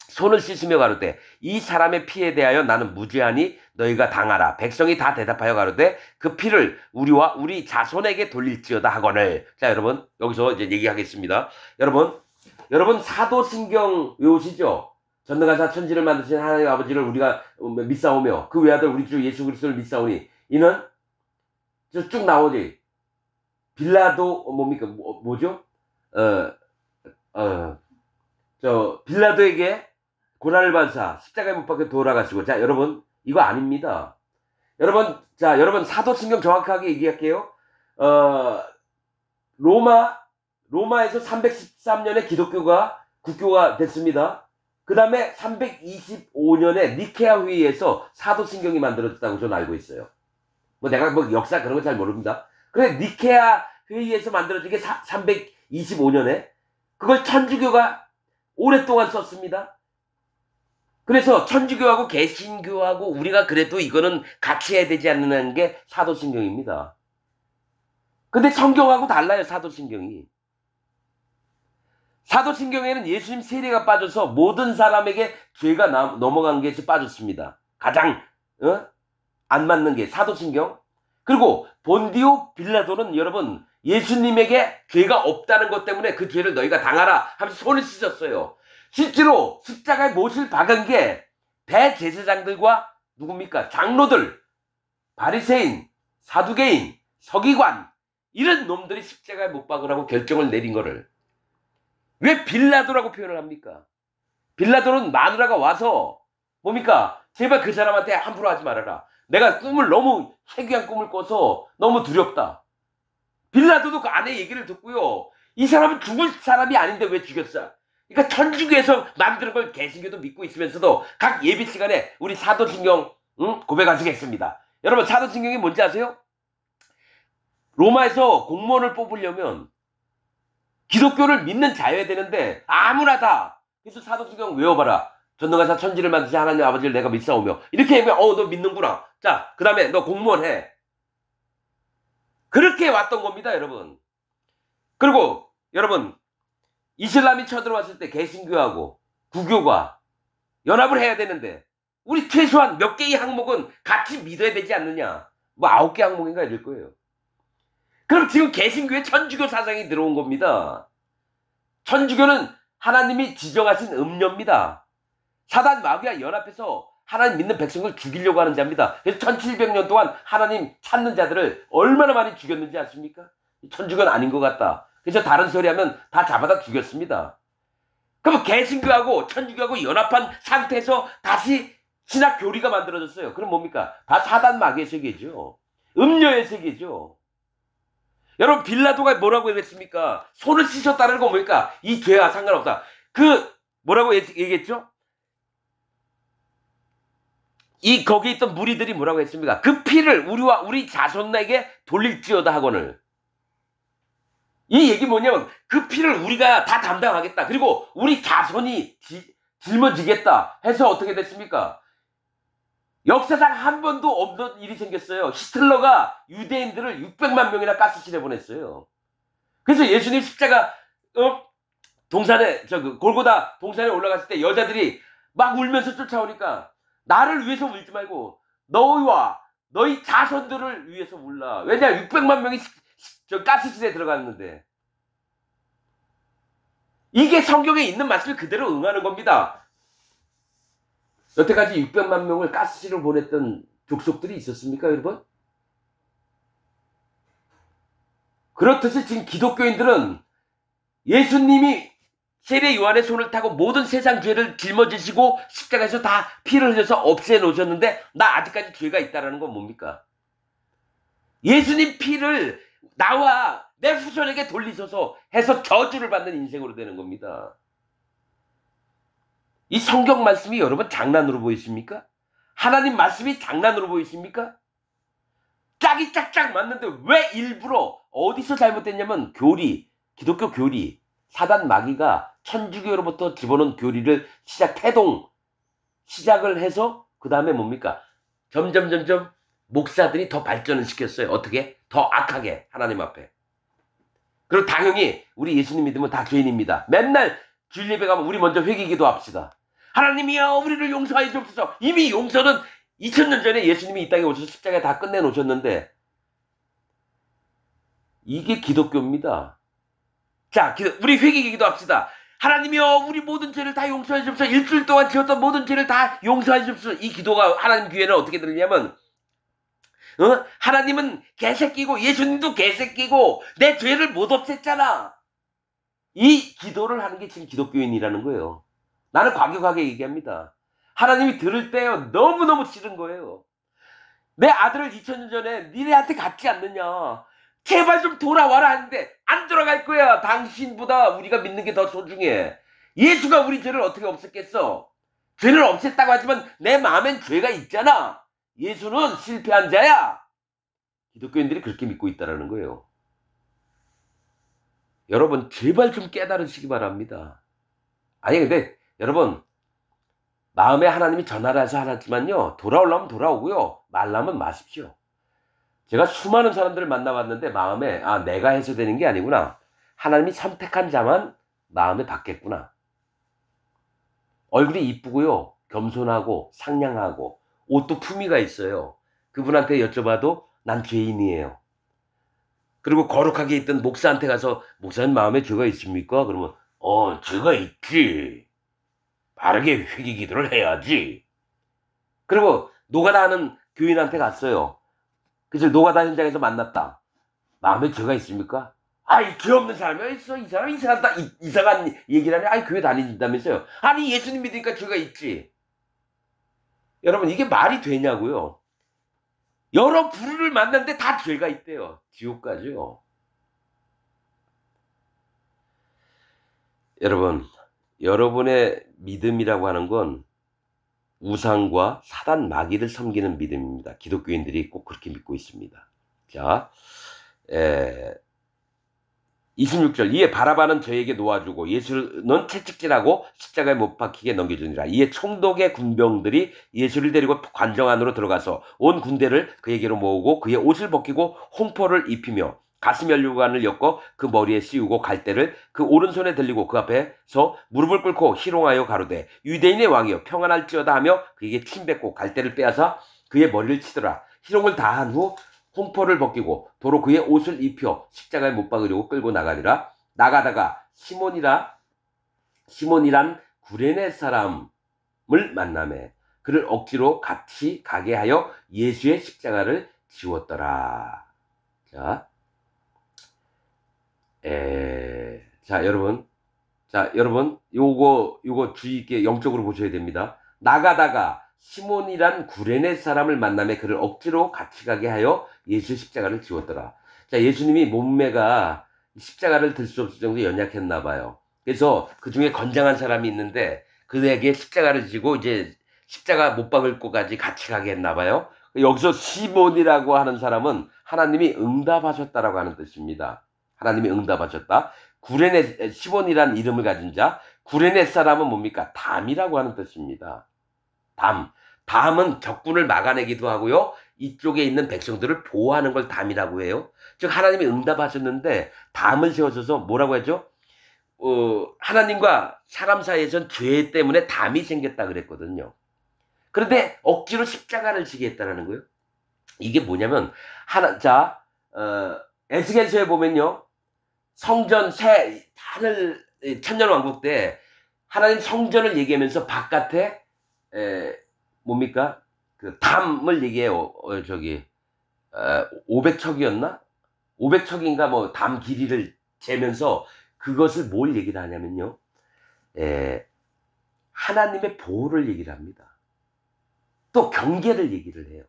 손을 씻으며 가로되 이 사람의 피에 대하여 나는 무죄하니 너희가 당하라. 백성이 다 대답하여 가로되 그 피를 우리와 우리 자손에게 돌릴지어다 하거늘. 자 여러분 여기서 이제 얘기하겠습니다. 여러분 사도신경 외우시죠? 전능하사 천지를 만드신 하나님 아버지를 우리가 믿사오며 그 외아들 우리 주 예수 그리스도를 믿사오니 이는 쭉 나오지. 빌라도 뭡니까? 뭐죠? 빌라도에게 고난을 받으사 십자가에 못 박혀 돌아가시고 자 여러분 이거 아닙니다. 여러분 사도신경 정확하게 얘기할게요. 로마에서 313년에 기독교가 국교가 됐습니다. 그 다음에 325년에 니케아 회의에서 사도신경이 만들어졌다고 저는 알고 있어요. 내가 역사 그런 거 잘 모릅니다. 그래 니케아 회의에서 만들어진 게 325년에 그걸 천주교가 오랫동안 썼습니다. 그래서 천주교하고 개신교하고 우리가 그래도 이거는 같이 해야 되지 않는 게 사도신경입니다. 근데 성경하고 달라요. 사도신경이. 사도신경에는 예수님 세례가 빠져서 모든 사람에게 죄가 넘어간 게 빠졌습니다. 가장 안 맞는 게 사도신경. 그리고 본디오 빌라도는 여러분 예수님에게 죄가 없다는 것 때문에 그 죄를 너희가 당하라 하면서 손을 씻었어요. 실제로 십자가에 못을 박은 게 대제사장들과 누굽니까? 장로들, 바리새인, 사두개인, 서기관 이런 놈들이 십자가에 못 박으라고 결정을 내린 거를 왜 빌라도라고 표현을 합니까? 빌라도는 마누라가 와서 뭡니까? 제발 그 사람한테 함부로 하지 말아라. 내가 너무 희귀한 꿈을 꿔서 너무 두렵다. 빌라도도 그 아내 얘기를 듣고요. 이 사람은 죽을 사람이 아닌데 왜 죽였어? 그러니까 천주교에서 만드는 걸 개신교도 믿고 있으면서도 각 예배 시간에 우리 사도신경 고백하시겠습니다. 여러분 사도신경이 뭔지 아세요? 로마에서 공무원을 뽑으려면 기독교를 믿는 자여야 되는데 아무나 다 그래서 사도신경 외워봐라. 전능하사 천지를 만드신 하나님 아버지를 내가 믿사오며 이렇게 하면 너 믿는구나. 자 그 다음에 너 공무원 해. 그렇게 왔던 겁니다 여러분. 그리고 여러분 이슬람이 쳐들어왔을 때 개신교하고 구교가 연합을 해야 되는데 우리 최소한 몇 개의 항목은 같이 믿어야 되지 않느냐. 9개 항목인가 이럴 거예요. 그럼 지금 개신교에 천주교 사상이 들어온 겁니다. 천주교는 하나님이 지정하신 음녀입니다. 사단 마귀와 연합해서 하나님 믿는 백성을 죽이려고 하는 자입니다. 그래서 1700년 동안 하나님 찾는 자들을 얼마나 많이 죽였는지 아십니까? 천주교는 아닌 것 같다. 그래서 다른 소리 하면 다 잡아다 죽였습니다. 그럼 개신교하고 천주교하고 연합한 상태에서 다시 신학 교리가 만들어졌어요. 그럼 뭡니까? 다 사단 마귀의 세계죠. 음녀의 세계죠. 여러분 빌라도가 뭐라고 했습니까? 손을 씻었다는 건 뭡니까? 이 죄와 상관없다. 뭐라고 얘기했죠? 거기 있던 무리들이 뭐라고 했습니까? 그 피를 우리와 우리 자손에게 돌릴지어다 하거늘. 이 얘기 뭐냐면 그 피를 우리가 다 담당하겠다. 그리고 우리 자손이 짊어지겠다 해서 어떻게 됐습니까? 역사상 한 번도 없는 일이 생겼어요. 히틀러가 유대인들을 600만 명이나 가스실에 보냈어요. 그래서 예수님 십자가 동산에 골고다 동산에 올라갔을 때 여자들이 막 울면서 쫓아오니까 나를 위해서 울지 말고 너희와 너희 자손들을 위해서 울라. 왜냐 600만 명이 가스실에 들어갔는데. 이게 성경에 있는 말씀을 그대로 응하는 겁니다. 여태까지 600만 명을 가스실로 보냈던 족속들이 있었습니까, 여러분? 그렇듯이 지금 기독교인들은 예수님이 세례 요한의 손을 타고 모든 세상 죄를 짊어지시고 십자가에서 다 피를 흘려서 없애 놓으셨는데 나 아직까지 죄가 있다는 건 뭡니까? 예수님 피를 나와 내 후손에게 돌리셔서 해서 저주를 받는 인생으로 되는 겁니다. 이 성경 말씀이 여러분 장난으로 보이십니까? 하나님 말씀이 장난으로 보이십니까? 짝이 짝짝 맞는데 왜 일부러 어디서 잘못됐냐면 기독교 교리, 사단 마귀가 천주교로부터 집어넣은 교리를 시작을 해서 그 다음에 뭡니까? 점점 목사들이 더 발전을 시켰어요. 어떻게? 더 악하게 하나님 앞에. 그리고 당연히 우리 예수님 믿으면 다 죄인입니다. 맨날 주일 예배 가면 우리 먼저 회개기도 합시다. 하나님이여 우리를 용서하여 주옵소서. 이미 용서는 2000년 전에 예수님이 이 땅에 오셔서 십자가에 다 끝내놓으셨는데 이게 기독교입니다. 자, 우리 회개기도 합시다. 하나님이여 우리 모든 죄를 다 용서해 주옵소서. 일주일 동안 지었던 모든 죄를 다 용서해 주옵소서. 이 기도가 하나님 귀에는 어떻게 들리냐면 하나님은 개새끼고 예수님도 개새끼고 내 죄를 못 없앴잖아. 이 기도를 하는 게 지금 기독교인이라는 거예요. 나는 과격하게 얘기합니다. 하나님이 들을 때요 너무너무 싫은 거예요. 내 아들을 2000년 전에 니네한테 갖지 않느냐. 제발 좀 돌아와라 하는데 안 돌아갈 거야. 당신보다 우리가 믿는 게 더 소중해. 예수가 우리 죄를 어떻게 없앴겠어? 죄를 없앴다고 하지만 내 마음엔 죄가 있잖아. 예수는 실패한 자야. 기독교인들이 그렇게 믿고 있다는 거예요. 여러분 제발 좀 깨달으시기 바랍니다. 아니 근데 여러분 마음에 하나님이 전하라 해서 하지만요 돌아오려면 돌아오고요 말라면 마십시오. 제가 수많은 사람들을 만나봤는데 마음에 내가 해서 되는 게 아니구나. 하나님이 선택한 자만 마음에 받겠구나. 얼굴이 이쁘고요 겸손하고 상냥하고 옷도 품위가 있어요. 그분한테 여쭤봐도 난 죄인이에요. 그리고 거룩하게 있던 목사한테 가서 목사님 마음에 죄가 있습니까? 그러면 죄가 있지. 바르게 회개 기도를 해야지. 그리고 노가다 하는 교인한테 갔어요. 그래서 노가다 현장에서 만났다. 마음에 죄가 있습니까? 죄 없는 사람이 있어. 이 사람 이상한 얘기를 하면 교회 다닌다면서요. 아니 예수님 믿으니까 죄가 있지. 여러분 이게 말이 되냐고요. 여러 부류를 만났는데 다 죄가 있대요. 지옥까지요. 여러분 여러분의 믿음이라고 하는 건 우상과 사단 마귀를 섬기는 믿음입니다. 기독교인들이 꼭 그렇게 믿고 있습니다. 자, 26절 이에 바라바는 저에게 놓아주고 예수는 채찍질하고 십자가에 못 박히게 넘겨주니라. 이에 총독의 군병들이 예수를 데리고 관정 안으로 들어가서 온 군대를 그에게로 모으고 그의 옷을 벗기고 홍포를 입히며 가슴 연류관을 엮어 그 머리에 씌우고 갈대를 그 오른손에 들리고 그 앞에서 무릎을 꿇고 희롱하여 가로되 유대인의 왕이여 평안할지어다 하며 그에게 침 뱉고 갈대를 빼앗아 그의 머리를 치더라. 희롱을 다한 후 홍포를 벗기고 도로 그의 옷을 입혀 십자가에 못 박으려고 끌고 나가니라. 나가다가 시몬이란 구레네 사람을 만나매 그를 억지로 같이 가게 하여 예수의 십자가를 지웠더라. 자, 여러분, 요거 주의 있게 영적으로 보셔야 됩니다. 나가다가 시몬이란 구레네 사람을 만나매 그를 억지로 같이 가게 하여 예수의 십자가를 지웠더라. 자, 예수님이 몸매가 십자가를 들 수 없을 정도로 연약했나 봐요. 그래서 그 중에 건장한 사람이 있는데 그에게 십자가를 지고 이제 십자가 못 박을 곳까지 같이 가게 했나 봐요. 여기서 시몬이라고 하는 사람은 하나님이 응답하셨다라고 하는 뜻입니다. 하나님이 응답하셨다. 시몬이라는 이름을 가진 자, 구레네 사람은 뭡니까? 담이라고 하는 뜻입니다. 담은 적군을 막아내기도 하고요. 이쪽에 있는 백성들을 보호하는 걸 담이라고 해요. 즉 하나님이 응답하셨는데 담을 세워줘서 뭐라고 하죠? 하나님과 사람 사이에선 죄 때문에 담이 생겼다 그랬거든요. 그런데 억지로 십자가를 지게 했다는 거예요. 이게 뭐냐면 에스겔서에 보면요. 성전 하늘 천년왕국 때 하나님 성전을 얘기하면서 바깥에 뭡니까? 그 담을 얘기해요. 500척이었나? 500척인가 뭐 담 길이를 재면서 그것을 뭘 얘기를 하냐면요. 하나님의 보호를 얘기를 합니다. 또 경계를 얘기를 해요.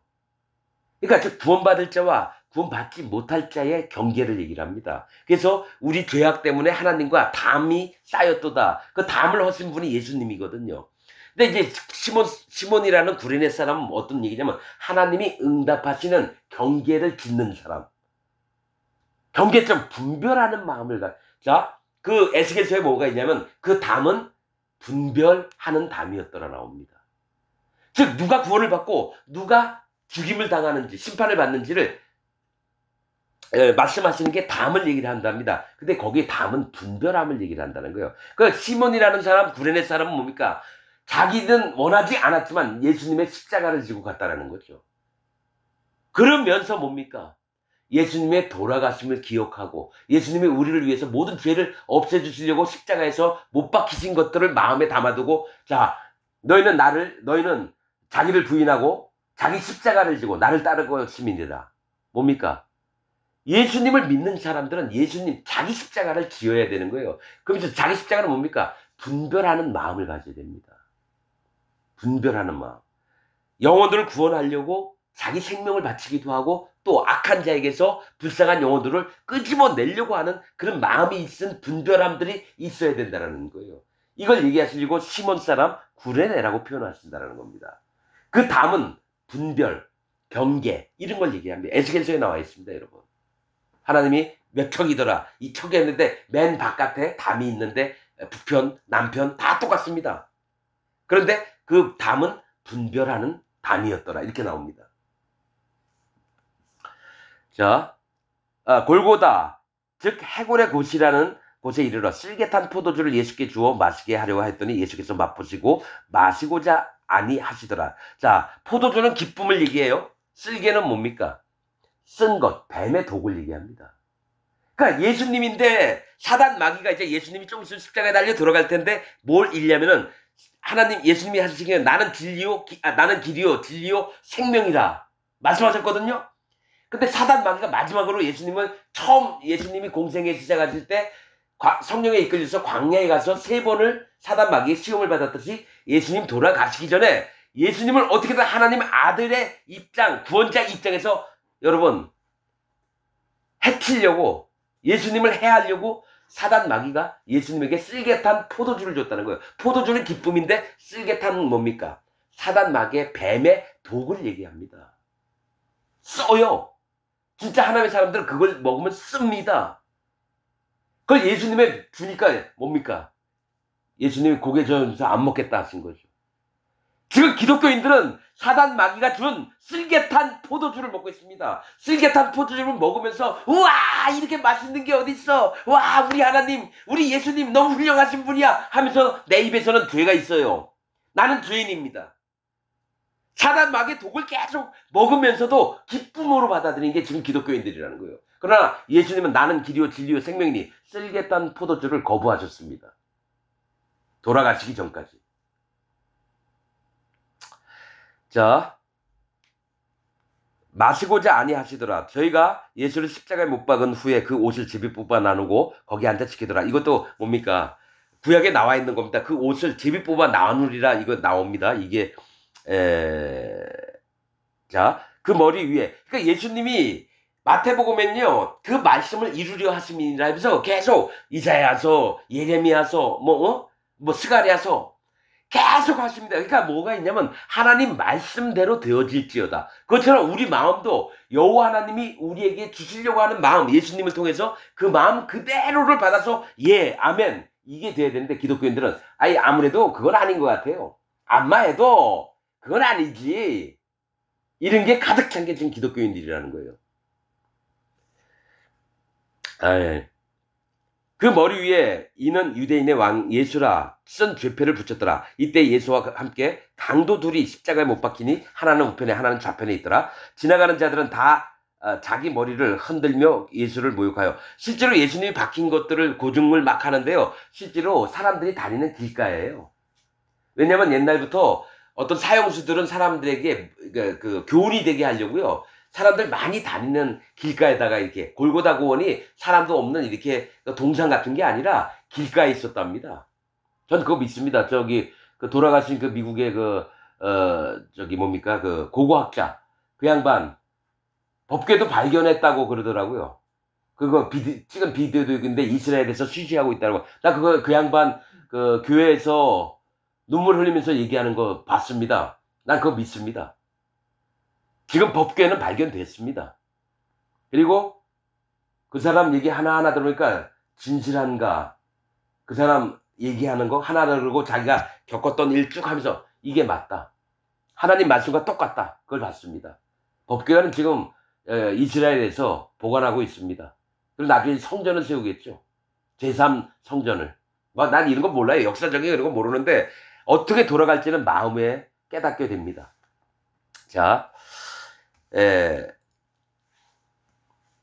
그러니까 즉 구원받을 자와 구원받지 못할 자의 경계를 얘기를 합니다. 그래서 우리 죄악 때문에 하나님과 담이 쌓였도다. 그 담을 허신 분이 예수님이거든요. 근데 이제 시몬이라는 구레네 사람은 어떤 얘기냐면 하나님이 응답하시는 경계를 짓는 사람. 경계점 분별하는 마음을 그 에스겔서에 뭐가 있냐면 그 담은 분별하는 담이었더라 나옵니다. 즉 누가 구원을 받고 누가 죽임을 당하는지 심판을 받는지를 말씀하시는 게 담을 얘기를 한답니다. 근데 거기에 담은 분별함을 얘기를 한다는 거예요. 그 시몬이라는 사람, 구레네 사람은 뭡니까? 자기는 원하지 않았지만 예수님의 십자가를 지고 갔다라는 거죠. 그러면서 뭡니까? 예수님의 돌아가심을 기억하고 예수님이 우리를 위해서 모든 죄를 없애주시려고 십자가에서 못 박히신 것들을 마음에 담아두고 자, 너희는 자기를 부인하고 자기 십자가를 지고 나를 따르고 시민이라. 뭡니까? 예수님을 믿는 사람들은 예수님 자기 십자가를 지어야 되는 거예요. 그러면서 자기 십자가는 뭡니까? 분별하는 마음을 가져야 됩니다. 분별하는 마음. 영혼들을 구원하려고 자기 생명을 바치기도 하고 또 악한 자에게서 불쌍한 영혼들을 끄집어내려고 하는 그런 마음이 있은 분별함들이 있어야 된다는 거예요. 이걸 얘기하시려고 시몬 사람 구레네라고 표현하신다는 겁니다. 그 담은 분별, 경계 이런 걸 얘기합니다. 에스겔서에 나와 있습니다. 여러분. 하나님이 몇 척이더라. 이 척이 했는데 맨 바깥에 담이 있는데 북편, 남편 다 똑같습니다. 그런데 그 담은 분별하는 담이었더라. 이렇게 나옵니다. 자, 골고다 즉 해골의 곳이라는 곳에 이르러 쓸개탄 포도주를 예수께 주어 마시게 하려고 했더니 예수께서 맛보시고 마시고자 아니하시더라. 자, 포도주는 기쁨을 얘기해요. 쓸개는 뭡니까? 쓴 것, 뱀의 독을 얘기합니다. 그러니까 예수님인데 사단 마귀가 이제 예수님이 좀 있으면 십자가에 달려 들어갈 텐데 뭘 읽냐면은 예수님이 하시기에 나는 길이요 진리요 생명이라 말씀하셨거든요. 근데 사단 마귀가 마지막으로 예수님이 공생에 시작하실 때 성령에 이끌려서 광야에 가서 3번을 사단 마귀의 시험을 받았듯이 예수님 돌아가시기 전에 예수님을 어떻게든 하나님 아들의 입장, 구원자 입장에서 여러분 해치려고 예수님을 해하려고 사단 마귀가 예수님에게 쓸개탄 포도주를 줬다는 거예요. 포도주는 기쁨인데 쓸개탄은 뭡니까? 사단 마귀의 뱀의 독을 얘기합니다. 써요. 진짜 하나님의 사람들은 그걸 먹으면 씁니다. 그걸 예수님에 주니까 뭡니까? 예수님이 고개 저으면서 안 먹겠다 하신 거죠. 지금 기독교인들은 사단 마귀가 준 쓸개탄 포도주를 먹고 있습니다. 쓸개탄 포도주를 먹으면서 우와 이렇게 맛있는 게 어딨어. 와 우리 하나님 우리 예수님 너무 훌륭하신 분이야 하면서 내 입에서는 죄가 있어요. 나는 죄인입니다. 사단 마귀의 독을 계속 먹으면서도 기쁨으로 받아들이는 게 지금 기독교인들이라는 거예요. 그러나 예수님은 나는 길이요 진리요 생명이니 쓸개탄 포도주를 거부하셨습니다. 돌아가시기 전까지. 자, 마시고자 아니하시더라. 저희가 예수를 십자가에 못 박은 후에 그 옷을 제비 뽑아 나누고 거기 앉아 지키더라. 이것도 뭡니까? 구약에 나와 있는 겁니다. 그 옷을 제비 뽑아 나누리라 이거 나옵니다. 이게 자, 그 머리 위에. 그러니까 예수님이 마태복음엔요, 그 말씀을 이루려 하심이니라 하면서 계속 이사야서, 예레미야서, 뭐 스가랴서 계속 하십니다. 그러니까 뭐가 있냐면 하나님 말씀대로 되어질지어다. 그것처럼 우리 마음도 여호와 하나님이 우리에게 주시려고 하는 마음, 예수님을 통해서 그 마음 그대로를 받아서 예, 아멘. 이게 돼야 되는데 기독교인들은 아니 아무래도 그건 아닌 것 같아요. 안마해도 그건 아니지. 이런 게 가득 찬 게 지금 기독교인들이라는 거예요. 그 머리 위에 이는 유대인의 왕 예수라 쓴 죄패를 붙였더라. 이때 예수와 함께 강도 둘이 십자가에 못 박히니 하나는 우편에 하나는 좌편에 있더라. 지나가는 자들은 다 자기 머리를 흔들며 예수를 모욕하여. 실제로 예수님이 박힌 것들을 고증을 막 하는데요. 실제로 사람들이 다니는 길가예요. 왜냐하면 옛날부터 어떤 사형수들은 사람들에게 그 교훈이 되게 하려고요. 사람들 많이 다니는 길가에다가 이렇게 골고다 고원이 사람도 없는 이렇게 동상 같은 게 아니라 길가에 있었답니다. 전 그거 믿습니다. 저기 그 돌아가신 그 미국의 저기 뭡니까 그 고고학자 그 양반 법궤도 발견했다고 그러더라고요. 그거 찍은 비디오도 있는데 이스라엘에서 쉬쉬하고 있다고. 나 그거 그 양반 그 교회에서 눈물 흘리면서 얘기하는 거 봤습니다. 난 그거 믿습니다. 지금 법궤는 발견됐습니다. 그리고 그 사람 얘기 하나하나 들으니까 진실한가? 그 사람 얘기하는 거 하나하나 그러고 자기가 겪었던 일 쭉 하면서 이게 맞다. 하나님 말씀과 똑같다. 그걸 봤습니다. 법궤는 지금 이스라엘에서 보관하고 있습니다. 그리고 나중에 성전을 세우겠죠. 제3성전을. 난 이런 거 몰라요. 역사적인 이런 거 모르는데 어떻게 돌아갈지는 마음에 깨닫게 됩니다. 자,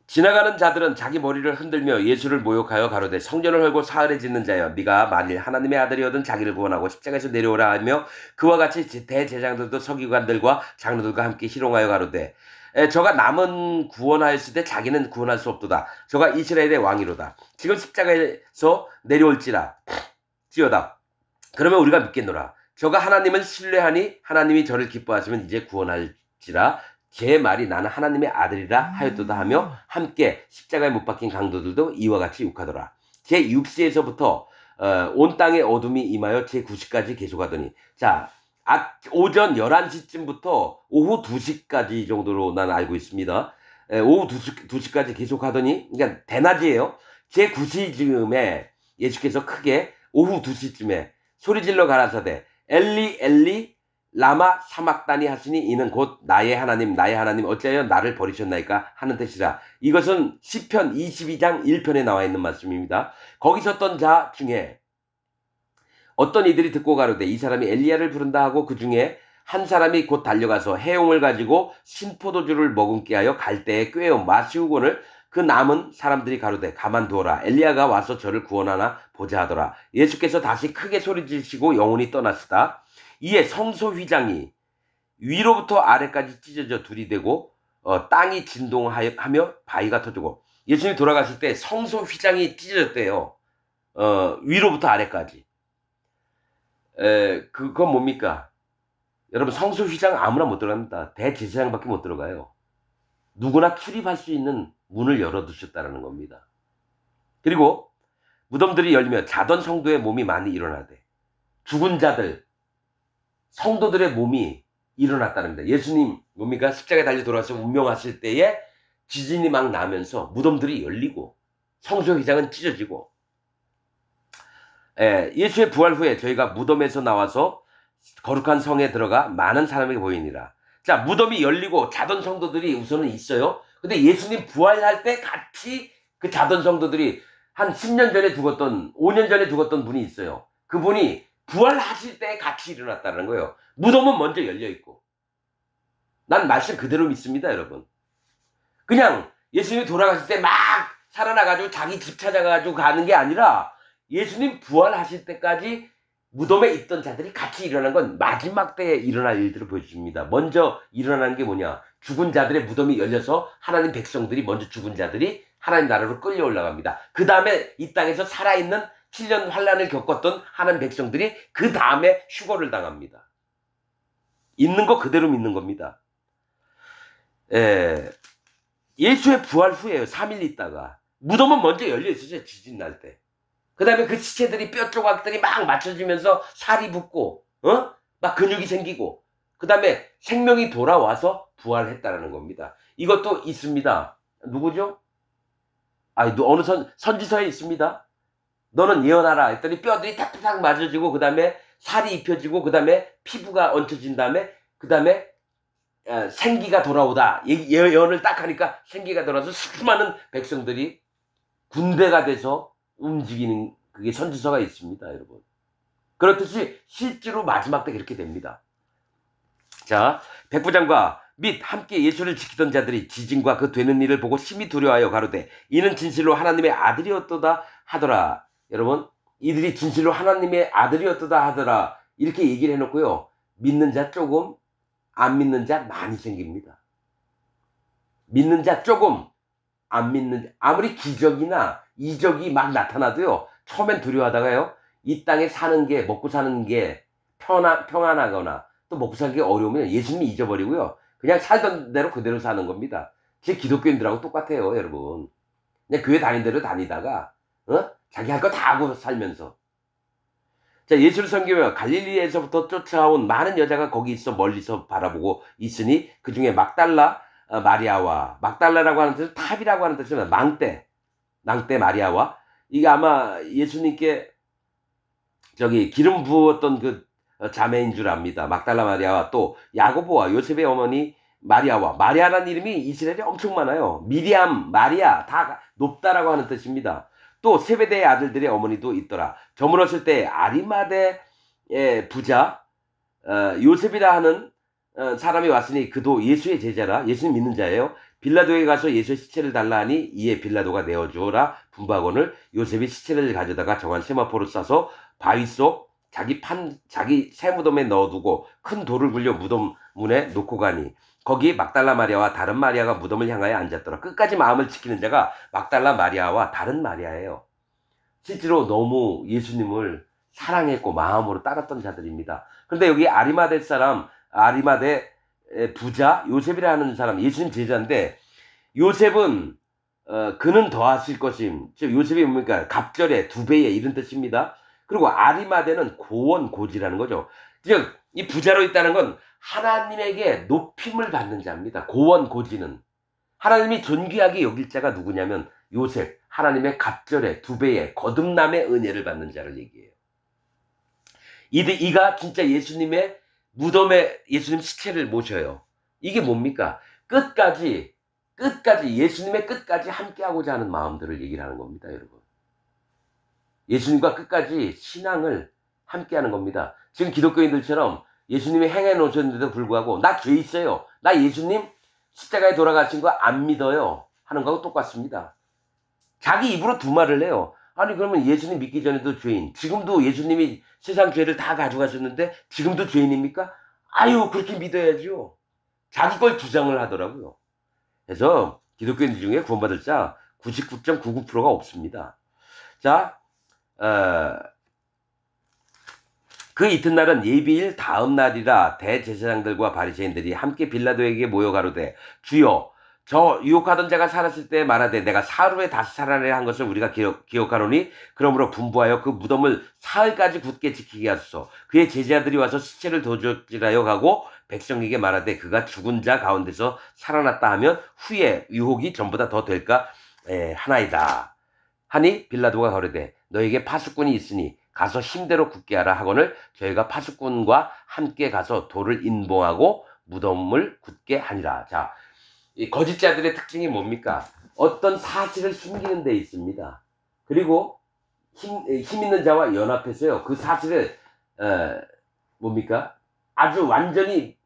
지나가는 자들은 자기 머리를 흔들며 예수를 모욕하여 가로되 성전을 헐고 사흘에 짓는 자여 네가 만일 하나님의 아들이어든 자기를 구원하고 십자가에서 내려오라 하며 그와 같이 대제사장들도 서기관들과 장로들과 함께 희롱하여 가로되 저가 남은 구원하였을 때 자기는 구원할 수 없도다. 저가 이스라엘의 왕이로다. 지금 십자가에서 내려올지라 지어다. 그러면 우리가 믿겠노라. 저가 하나님을 신뢰하니 하나님이 저를 기뻐하시면 이제 구원할지라. 제 말이 나는 하나님의 아들이라 하였도다 하며 함께 십자가에 못 박힌 강도들도 이와 같이 욕하더라. 제 6시에서부터 온 땅에 어둠이 임하여 제 9시까지 계속하더니 자 오전 11시쯤부터 오후 2시까지 정도로 난 알고 있습니다. 오후 2시까지 계속하더니 그러니까 대낮이에요. 제 9시쯤에 예수께서 크게 오후 2시쯤에 소리질러 가라사대 엘리 엘리 라마 사막다니 하시니 이는 곧 나의 하나님 어찌하여 나를 버리셨나이까 하는 뜻이라. 이것은 시편 22장 1편에 나와 있는 말씀입니다. 거기 섰던 자 중에 어떤 이들이 듣고 가로되 이 사람이 엘리야를 부른다 하고 그 중에 한 사람이 곧 달려가서 해용을 가지고 신포도주를 머금게 하여 갈대에 꿰어 마시우고는 그 남은 사람들이 가로되 가만두어라. 엘리야가 와서 저를 구원하나 보자 하더라. 예수께서 다시 크게 소리지시고 영혼이 떠났으다. 이에 성소 휘장이 위로부터 아래까지 찢어져 둘이 되고 땅이 진동하며 바위가 터지고 예수님이 돌아가실 때 성소 휘장이 찢어졌대요. 위로부터 아래까지. 그건 뭡니까? 여러분 성소 휘장 아무나 못 들어갑니다. 대제사장밖에 못 들어가요. 누구나 출입할 수 있는 문을 열어두셨다는 겁니다. 그리고 무덤들이 열리며 자던 성도의 몸이 많이 일어나대. 죽은 자들 성도들의 몸이 일어났다는 겁니다. 예수님 뭡니까? 십자가에 달려 돌아와서 운명하실 때에 지진이 막 나면서 무덤들이 열리고 성소 휘장은 찢어지고 예수의 부활 후에 저희가 무덤에서 나와서 거룩한 성에 들어가 많은 사람에게 보이니라. 자, 무덤이 열리고 자던 성도들이 우선은 있어요. 근데 예수님 부활할 때 같이 그 자던 성도들이 한 10년 전에 죽었던 5년 전에 죽었던 분이 있어요. 그분이 부활하실 때 같이 일어났다는 거예요. 무덤은 먼저 열려 있고 난 말씀 그대로 믿습니다, 여러분. 그냥 예수님이 돌아가실 때 막 살아나가지고 자기 집 찾아가지고 가는 게 아니라 예수님 부활하실 때까지 무덤에 있던 자들이 같이 일어난 건 마지막 때에 일어날 일들을 보여줍니다. 먼저 일어나는 게 뭐냐? 죽은 자들의 무덤이 열려서 하나님 백성들이 먼저 죽은 자들이 하나님 나라로 끌려 올라갑니다. 그 다음에 이 땅에서 살아있는 7년 환란을 겪었던 하나님 백성들이 그 다음에 휴거를 당합니다. 있는 거 그대로 믿는 겁니다. 예수의 부활 후에요. 3일 있다가 무덤은 먼저 열려 있었어요. 지진 날 때. 그 다음에 그 시체들이 뼈 조각들이 막 맞춰지면서 살이 붙고 막 근육이 생기고 그 다음에 생명이 돌아와서 부활했다라는 겁니다. 이것도 있습니다. 누구죠? 어느 선지서에 있습니다. 너는 예언하라 했더니 뼈들이 탁탁 맞아지고 그 다음에 살이 입혀지고 그 다음에 피부가 얹혀진 다음에 그 다음에 생기가 돌아오다. 예언을 딱 하니까 생기가 돌아서 수많은 백성들이 군대가 돼서 움직이는 그게 선지서가 있습니다, 여러분. 그렇듯이 실제로 마지막 때 그렇게 됩니다. 자, 백부장과 및 함께 예수를 지키던 자들이 지진과 그 되는 일을 보고 심히 두려워하여 가로되 이는 진실로 하나님의 아들이었도다 하더라. 여러분, 이들이 진실로 하나님의 아들이었도다 하더라. 이렇게 얘기를 해놓고요. 믿는 자 조금, 안 믿는 자 많이 생깁니다. 믿는 자 조금, 안 믿는 자, 아무리 기적이나 이적이 막 나타나도요. 처음엔 두려워하다가요. 이 땅에 사는 게, 먹고 사는 게 평안하거나 또 먹고 사는 게 어려우면 예수님이 잊어버리고요. 그냥 살던 대로 그대로 사는 겁니다. 제 기독교인들하고 똑같아요, 여러분. 그냥 교회 다닌 대로 다니다가 자기 할 거 다 하고 살면서. 자, 예수를 섬기며 갈릴리에서부터 쫓아온 많은 여자가 거기 있어 멀리서 바라보고 있으니 그 중에 막달라 마리아와, 막달라라고 하는 뜻은 탑이라고 하는 뜻이면 낭대 마리아와, 이게 아마 예수님께 기름 부었던 그 자매인 줄 압니다. 막달라 마리아와 또 야고보와 요셉의 어머니 마리아와, 마리아라는 이름이 이스라엘에 엄청 많아요. 미리암, 마리아 다 높다라고 하는 뜻입니다. 또 세베대의 아들들의 어머니도 있더라. 저물었을 때 아리마대의 부자 요셉이라 하는 사람이 왔으니 그도 예수의 제자라. 예수님 믿는 자예요. 빌라도에 가서 예수의 시체를 달라 하니 이에 빌라도가 내어주어라 분부하거늘 요셉이 시체를 가져다가 정한 세마포로 싸서 바위 속 자기 새 무덤에 넣어두고 큰 돌을 굴려 무덤 문에 놓고 가니 거기 막달라 마리아와 다른 마리아가 무덤을 향하여 앉았더라. 끝까지 마음을 지키는 자가 막달라 마리아와 다른 마리아예요. 실제로 너무 예수님을 사랑했고 마음으로 따랐던 자들입니다. 그런데 여기 아리마대 부자 요셉이라는 사람, 예수님 제자인데 요셉은 그는 더하실 것임. 즉 요셉이 뭡니까? 갑절에 두 배의 이런 뜻입니다. 그리고 아리마대는 고원 고지라는 거죠. 즉 이 부자로 있다는 건 하나님에게 높임을 받는 자입니다. 고원 고지는 하나님이 존귀하게 여길 자가 누구냐면 요셉, 하나님의 갑절에 두 배의 거듭남의 은혜를 받는 자를 얘기해요. 이가 진짜 예수님의 무덤에 예수님 시체를 모셔요. 이게 뭡니까? 끝까지 예수님의 끝까지 함께하고자 하는 마음들을 얘기를 하는 겁니다, 여러분. 예수님과 끝까지 신앙을 함께하는 겁니다. 지금 기독교인들처럼 예수님이 행해 놓으셨는데도 불구하고 나 죄 있어요, 나 예수님 십자가에 돌아가신 거 안 믿어요 하는 거하고 똑같습니다. 자기 입으로 두 말을 해요. 아니 그러면 예수님 믿기 전에도 죄인, 지금도 예수님이 세상 죄를 다 가져가셨는데 지금도 죄인입니까? 아유 그렇게 믿어야죠. 자기 걸 주장을 하더라고요. 그래서 기독교인들 중에 구원받을 자 99.99%가 없습니다. 자, 그 이튿날은 예비일 다음 날이라 대제사장들과 바리새인들이 함께 빌라도에게 모여 가로되 주여 저 유혹하던 자가 살았을 때 말하되 내가 사흘 다시 살아내라 한 것을 우리가 기억하노니 그러므로 분부하여 그 무덤을 사흘까지 굳게 지키게 하소서. 그의 제자들이 와서 시체를 도적질하여 가고 백성에게 말하되 그가 죽은 자 가운데서 살아났다 하면 후에 유혹이 전보다 더 될까 하나이다 하니 빌라도가 가로되 너에게 파수꾼이 있으니 가서 힘대로 굳게 하라 하거늘 저희가 파수꾼과 함께 가서 돌을 인봉하고 무덤을 굳게 하니라. 자, 이 거짓자들의 특징이 뭡니까? 어떤 사실을 숨기는 데 있습니다. 그리고 힘 있는 자와 연합해서요. 그 사실을 뭡니까? 아주 완전히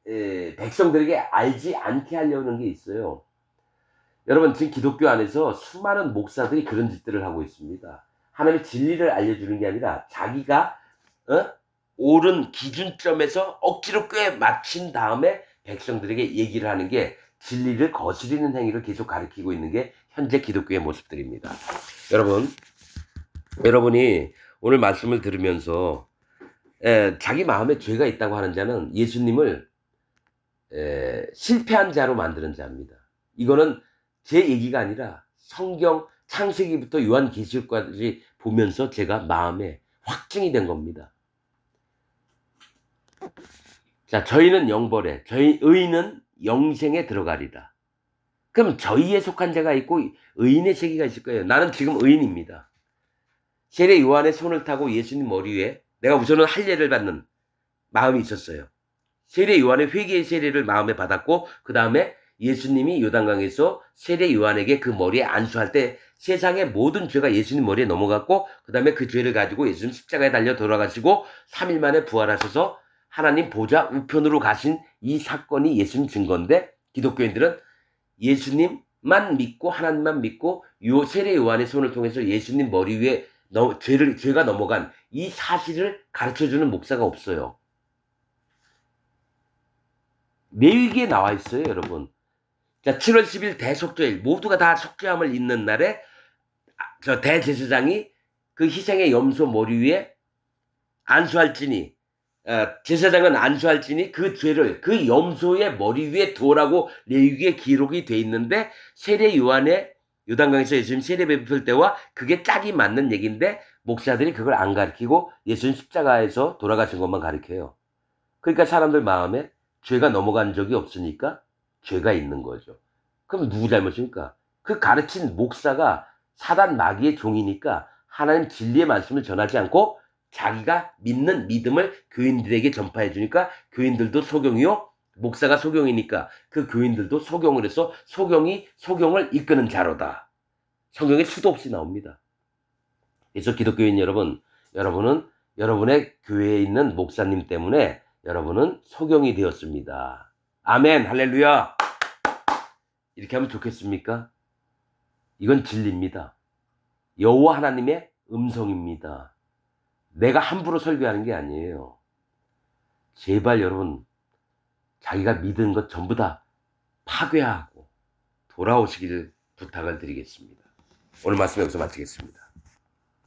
백성들에게 알지 않게 하려는 게 있어요. 여러분, 지금 기독교 안에서 수많은 목사들이 그런 짓들을 하고 있습니다. 하나님의 진리를 알려주는 게 아니라 자기가 옳은 기준점에서 억지로 꽤 맞춘 다음에 백성들에게 얘기를 하는 게, 진리를 거스리는 행위를 계속 가리키고 있는 게 현재 기독교의 모습들입니다. 여러분이 오늘 말씀을 들으면서 자기 마음에 죄가 있다고 하는 자는 예수님을 실패한 자로 만드는 자입니다. 이거는 제 얘기가 아니라 성경 창세기부터 요한계시록까지 보면서 제가 마음에 확증이 된 겁니다. 자, 저희는 영벌에, 저희 의인은 영생에 들어가리라. 그럼 저희에 속한 자가 있고 의인의 세계가 있을 거예요. 나는 지금 의인입니다. 세례 요한의 손을 타고 예수님 머리 위에 내가 우선은 할례를 받는 마음이 있었어요. 세례 요한의 회개의 세례를 마음에 받았고, 그 다음에 예수님이 요단강에서 세례 요한에게 그 머리에 안수할 때 세상의 모든 죄가 예수님 머리에 넘어갔고, 그 다음에 그 죄를 가지고 예수님 십자가에 달려 돌아가시고 3일 만에 부활하셔서 하나님 보좌 우편으로 가신 이 사건이 예수님 증거인데, 기독교인들은 예수님만 믿고 하나님만 믿고 세례 요한의 손을 통해서 예수님 머리 위에 죄가 넘어간 이 사실을 가르쳐주는 목사가 없어요. 레위기에 나와 있어요, 여러분. 자, 7월 10일 대속죄일, 모두가 다 속죄함을 입는 날에 저 대제사장이 그 희생의 염소 머리 위에 안수할지니, 제사장은 안수할지니 그 죄를 그 염소의 머리 위에 두어라고 레위기에 기록이 돼 있는데, 세례 요한의 요단강에서 예수님 세례 베풀 때와 그게 짝이 맞는 얘기인데, 목사들이 그걸 안 가르치고 예수님 십자가에서 돌아가신 것만 가르쳐요. 그러니까 사람들 마음에 죄가 넘어간 적이 없으니까 죄가 있는 거죠. 그럼 누구 잘못입니까? 그 가르친 목사가 사단 마귀의 종이니까 하나님 진리의 말씀을 전하지 않고 자기가 믿는 믿음을 교인들에게 전파해 주니까 교인들도 소경이요, 목사가 소경이니까 그 교인들도 소경을 해서 소경이 소경을 이끄는 자로다. 성경에 수도 없이 나옵니다. 그래서 기독교인 여러분, 여러분은 여러분의 교회에 있는 목사님 때문에 여러분은 소경이 되었습니다. 아멘, 할렐루야. 이렇게 하면 좋겠습니까? 이건 진리입니다. 여호와 하나님의 음성입니다. 내가 함부로 설교하는 게 아니에요. 제발 여러분, 자기가 믿은 것 전부 다 파괴하고 돌아오시기를 부탁을 드리겠습니다. 오늘 말씀 여기서 마치겠습니다.